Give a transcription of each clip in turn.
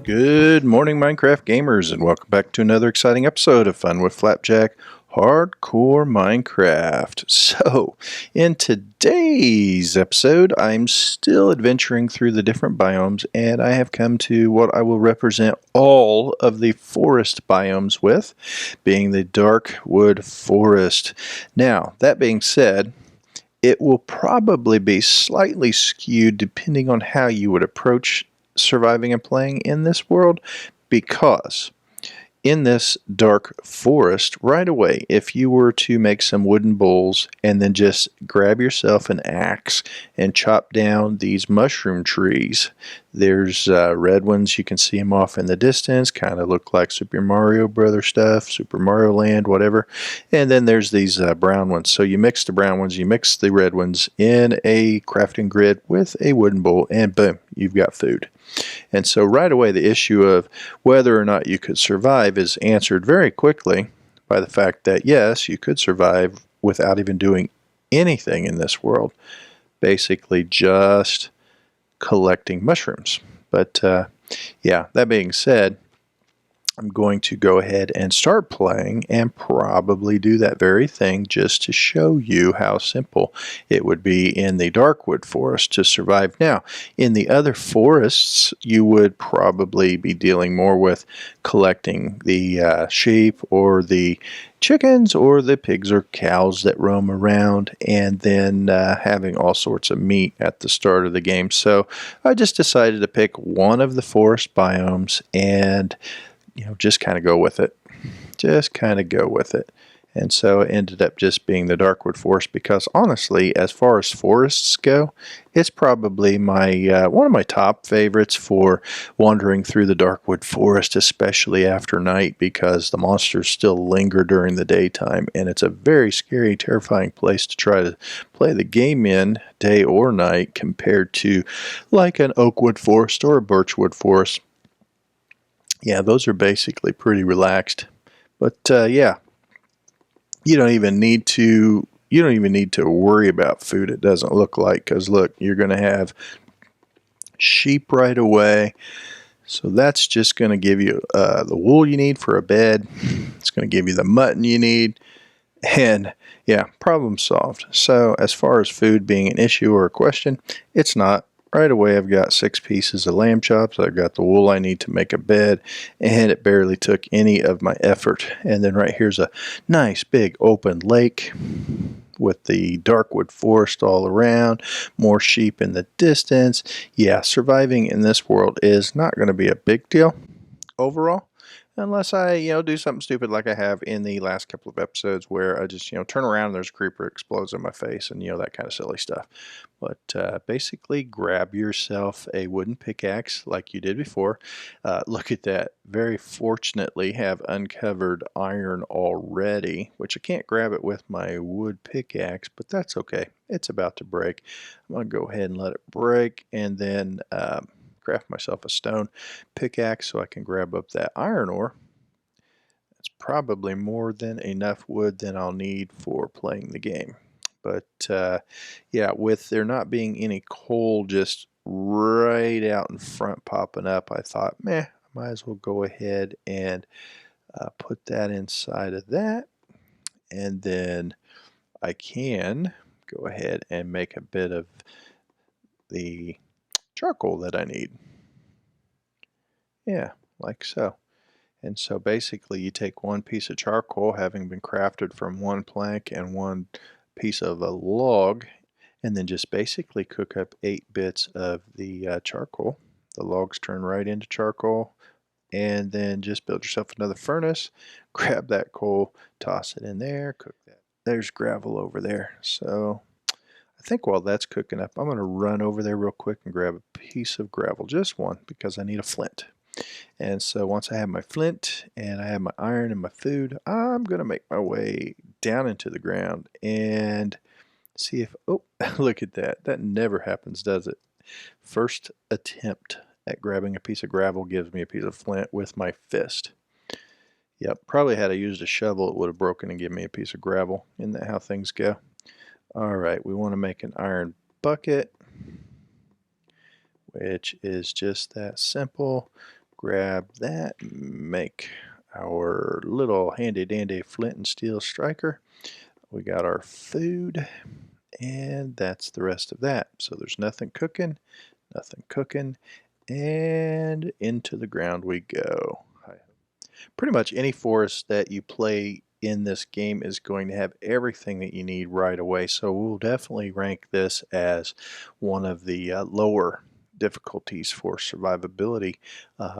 Good morning, Minecraft gamers, and welcome back to another exciting episode of Fun with FlapJack Hardcore Minecraft. So, in today's episode, I'm still adventuring through the different biomes, and I have come to what I will represent all of the forest biomes with, being the dark wood forest. Now, that being said, it will probably be slightly skewed depending on how you would approach surviving and playing in this world, because in this dark forest, right away, if you were to make some wooden bowls and then just grab yourself an axe and chop down these mushroom trees, there's red ones, you can see them off in the distance, kind of look like Super Mario Brother stuff, Super Mario Land, whatever. And then there's these brown ones. So you mix the brown ones, you mix the red ones in a crafting grid with a wooden bowl, and boom, you've got food. And so right away, the issue of whether or not you could survive is answered very quickly by the fact that, yes, you could survive without even doing anything in this world, basically just collecting mushrooms. But yeah, that being said, I'm going to go ahead and start playing and probably do that very thing just to show you how simple it would be in the Darkwood Forest to survive. Now, in the other forests, you would probably be dealing more with collecting the sheep or the chickens or the pigs or cows that roam around, and then having all sorts of meat at the start of the game. So I just decided to pick one of the forest biomes and just kind of go with it. Just kind of go with it. And so it ended up just being the Darkwood Forest because, honestly, as far as forests go, it's probably my one of my top favorites for wandering through the Darkwood Forest, especially after night, because the monsters still linger during the daytime, and it's a very scary, terrifying place to try to play the game in, day or night, compared to like an Oakwood Forest or a Birchwood Forest. Yeah, those are basically pretty relaxed. But yeah, you don't even need to worry about food, it doesn't look like, because look, you're going to have sheep right away. So that's just going to give you the wool you need for a bed. It's going to give you the mutton you need. And yeah, problem solved. So as far as food being an issue or a question, it's not. Right away, I've got 6 pieces of lamb chops. I've got the wool I need to make a bed, and it barely took any of my effort. And then right here's a nice big open lake with the Darkwood Forest all around, more sheep in the distance. Yeah, surviving in this world is not going to be a big deal overall. Unless I, do something stupid like I have in the last couple of episodes where I just, turn around and there's a creeper explodes in my face and, that kind of silly stuff. But basically, grab yourself a wooden pickaxe like you did before. Look at that. Very fortunately have uncovered iron already, which I can't grab it with my wood pickaxe, but that's okay. It's about to break. I'm going to go ahead and let it break, and then craft myself a stone pickaxe so I can grab up that iron ore. That's probably more than enough wood than I'll need for playing the game. But yeah, with there not being any coal just right out in front popping up, I thought, I might as well go ahead and put that inside of that. And then I can go ahead and make a bit of the charcoal that I need. Yeah, like so. And so basically you take one piece of charcoal having been crafted from one plank and one piece of a log, and then just basically cook up 8 bits of the charcoal. The logs turn right into charcoal, and then just build yourself another furnace, grab that coal, toss it in there, cook that. There's gravel over there. So I think while that's cooking up, I'm going to run over there real quick and grab a piece of gravel, just one, because I need a flint. And so once I have my flint and I have my iron and my food, I'm going to make my way down into the ground and see if, oh, look at that. That never happens, does it? First attempt at grabbing a piece of gravel gives me a piece of flint with my fist. Yep, probably had I used a shovel, it would have broken and given me a piece of gravel. Isn't that how things go? All right, we want to make an iron bucket, which is just that simple. grab that, make our little handy dandy flint and steel striker. We got our food, and that's the rest of that. So there's nothing cooking, and into the ground we go. Pretty much any forest that you play in this game is going to have everything that you need right away, so we'll definitely rank this as one of the lower difficulties for survivability.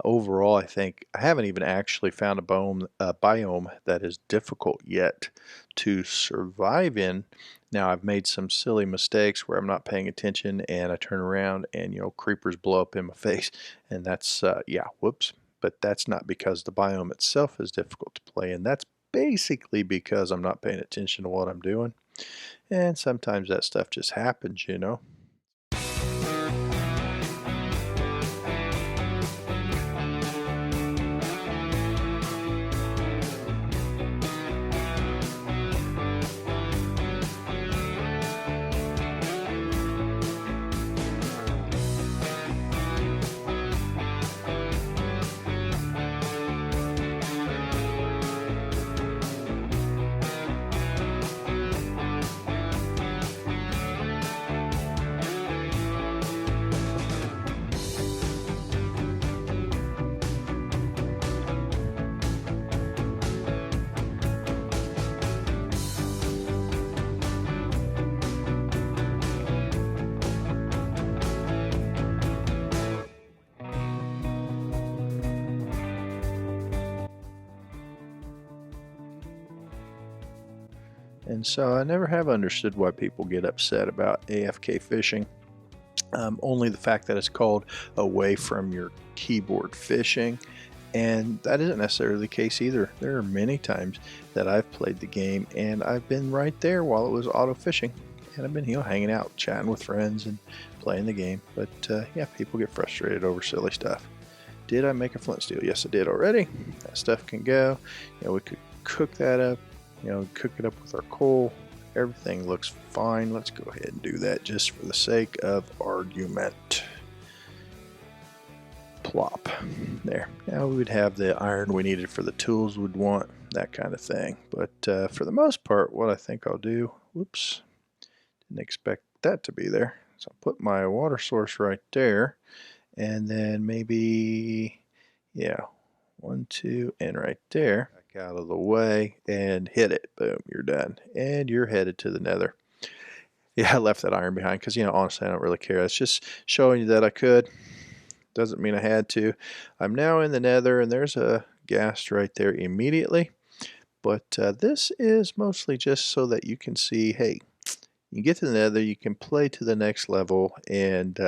Overall, I think I haven't even actually found a biome that is difficult yet to survive in. Now, I've made some silly mistakes where I'm not paying attention and I turn around and, creepers blow up in my face, and that's, yeah, whoops. But that's not because the biome itself is difficult to play in. That's basically because I'm not paying attention to what I'm doing. And sometimes that stuff just happens, And so I never have understood why people get upset about AFK fishing. Only the fact that it's called away from your keyboard fishing, and that isn't necessarily the case either. There are many times that I've played the game and I've been right there while it was auto fishing, and I've been hanging out, chatting with friends and playing the game. But yeah, people get frustrated over silly stuff. Did I make a flint steel? Yes, I did already. That stuff can go. We could cook that up. Cook it up with our coal. Everything looks fine. Let's go ahead and do that just for the sake of argument. Plop. There. Now we would have the iron we needed for the tools we'd want, that kind of thing. But for the most part, what I think I'll do, whoops, didn't expect that to be there. So I'll put my water source right there, and then maybe, yeah, 1, 2, and right there. Back out of the way and hit it. Boom, you're done. And you're headed to the nether. Yeah, I left that iron behind because, honestly, I don't really care. It's just showing you that I could. Doesn't mean I had to. I'm now in the nether, and there's a ghast right there immediately. But this is mostly just so that you can see, hey, you get to the nether, you can play to the next level, and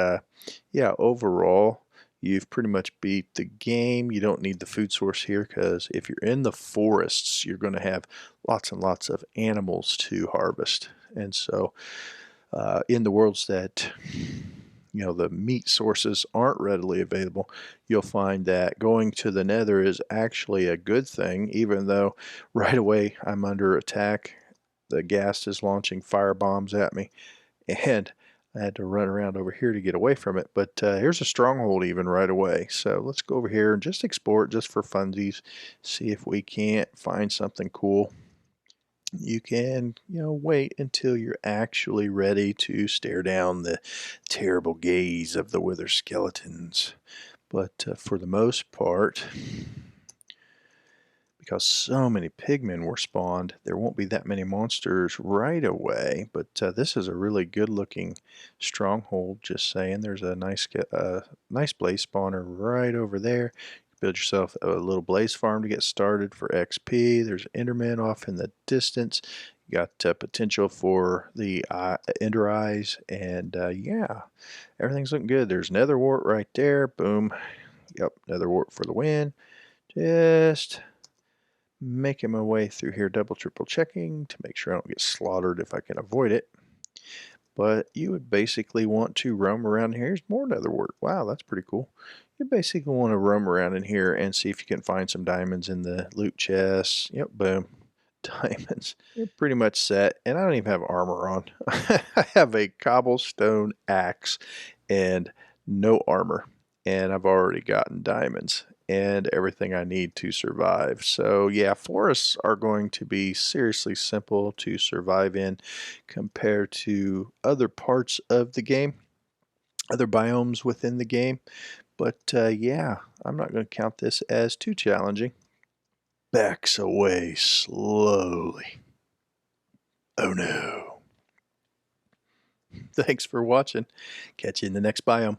yeah, overall, you've pretty much beat the game. You don't need the food source here because if you're in the forests, you're going to have lots and lots of animals to harvest. And so in the worlds that the meat sources aren't readily available, you'll find that going to the nether is actually a good thing, even though right away I'm under attack. The ghast is launching fire bombs at me, and I had to run around over here to get away from it. But here's a stronghold even right away. So let's go over here and just explore it just for funsies. See if we can't find something cool. You can, wait until you're actually ready to stare down the terrible gaze of the wither skeletons. But for the most part, because so many pigmen were spawned, there won't be that many monsters right away. But this is a really good looking stronghold, just saying. There's a nice blaze spawner right over there. Build yourself a little blaze farm to get started for XP. There's Enderman off in the distance. You got potential for the Ender Eyes, and yeah, everything's looking good. There's Nether Wart right there. Boom. Yep, Nether Wart for the win. Just making my way through here, double, triple checking to make sure I don't get slaughtered if I can avoid it. But you would basically want to roam around here. Here's more nether wart. Wow, that's pretty cool. You basically want to roam around in here and see if you can find some diamonds in the loot chests. Yep, boom. Diamonds. You're pretty much set, and I don't even have armor on. I have a cobblestone axe and no armor, and I've already gotten diamonds. and everything I need to survive. So yeah, forests are going to be seriously simple to survive in compared to other parts of the game, other biomes within the game. But yeah, I'm not going to count this as too challenging. Backs away slowly. Oh no. Thanks for watching. Catch you in the next biome.